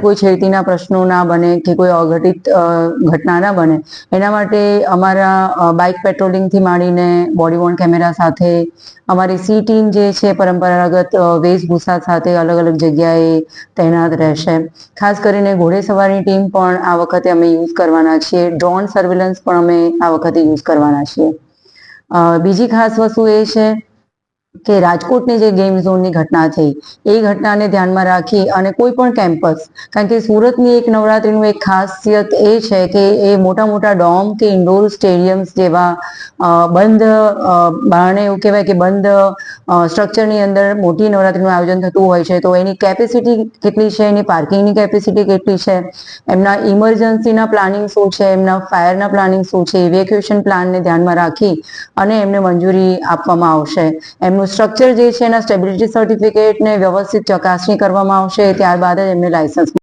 કોઈ છેડતીના પ્રશ્નો ના બને કે કોઈ અઘટિત ઘટના ના બને એના માટે અમારા બાઇક પેટ્રોલિંગથી માંડીને બોડી વોર્ન કેમેરા સાથે અમારી સી ટીમ જે છે પરંપરાગત વેશભૂષા સાથે અલગ અલગ જગ્યાએ તૈનાત રહેશે. ખાસ કરીને ઘોડેસવારની ટીમ પણ આ વખતે અમે યુઝ કરવાના છીએ. ડ્રોન સર્વેલન્સ પણ અમે આ વખતે યુઝ કરવાના છીએ. બીજી ખાસ વસ્તુ એ છે કે રાજકોટની જે ગેમ ઝોનની ઘટના થઈ એ ઘટનાને ધ્યાનમાં રાખી અને કોઈ પણ કેમ્પસ, કારણ કે સુરતની એક નવરાત્રીનું એક ખાસિયત એ છે કે એ મોટા મોટા ડોમ કે ઇન્ડોર સ્ટેડિયમ્સ જેવા બંધ બારણે એવું કહેવાય કે બંધ સ્ટ્રક્ચરની અંદર મોટી નવરાત્રીનું આયોજન થતું હોય છે. તો એની કેપેસિટી કેટલી છે, એની પાર્કિંગની કેપેસિટી કેટલી છે, એમના ઇમરજન્સીના પ્લાનિંગ શું છે, એમના ફાયરના પ્લાનિંગ શું છે, ઇવેક્યુએશન પ્લાનને ધ્યાનમાં રાખી અને એમને મંજૂરી આપવામાં આવશે. એમનું સ્ટ્રક્ચર જે છે એના સ્ટેબિલિટી સર્ટિફિકેટને વ્યવસ્થિત ચકાસણી કરવામાં આવશે. ત્યારબાદ જ એમને લાયસન્સ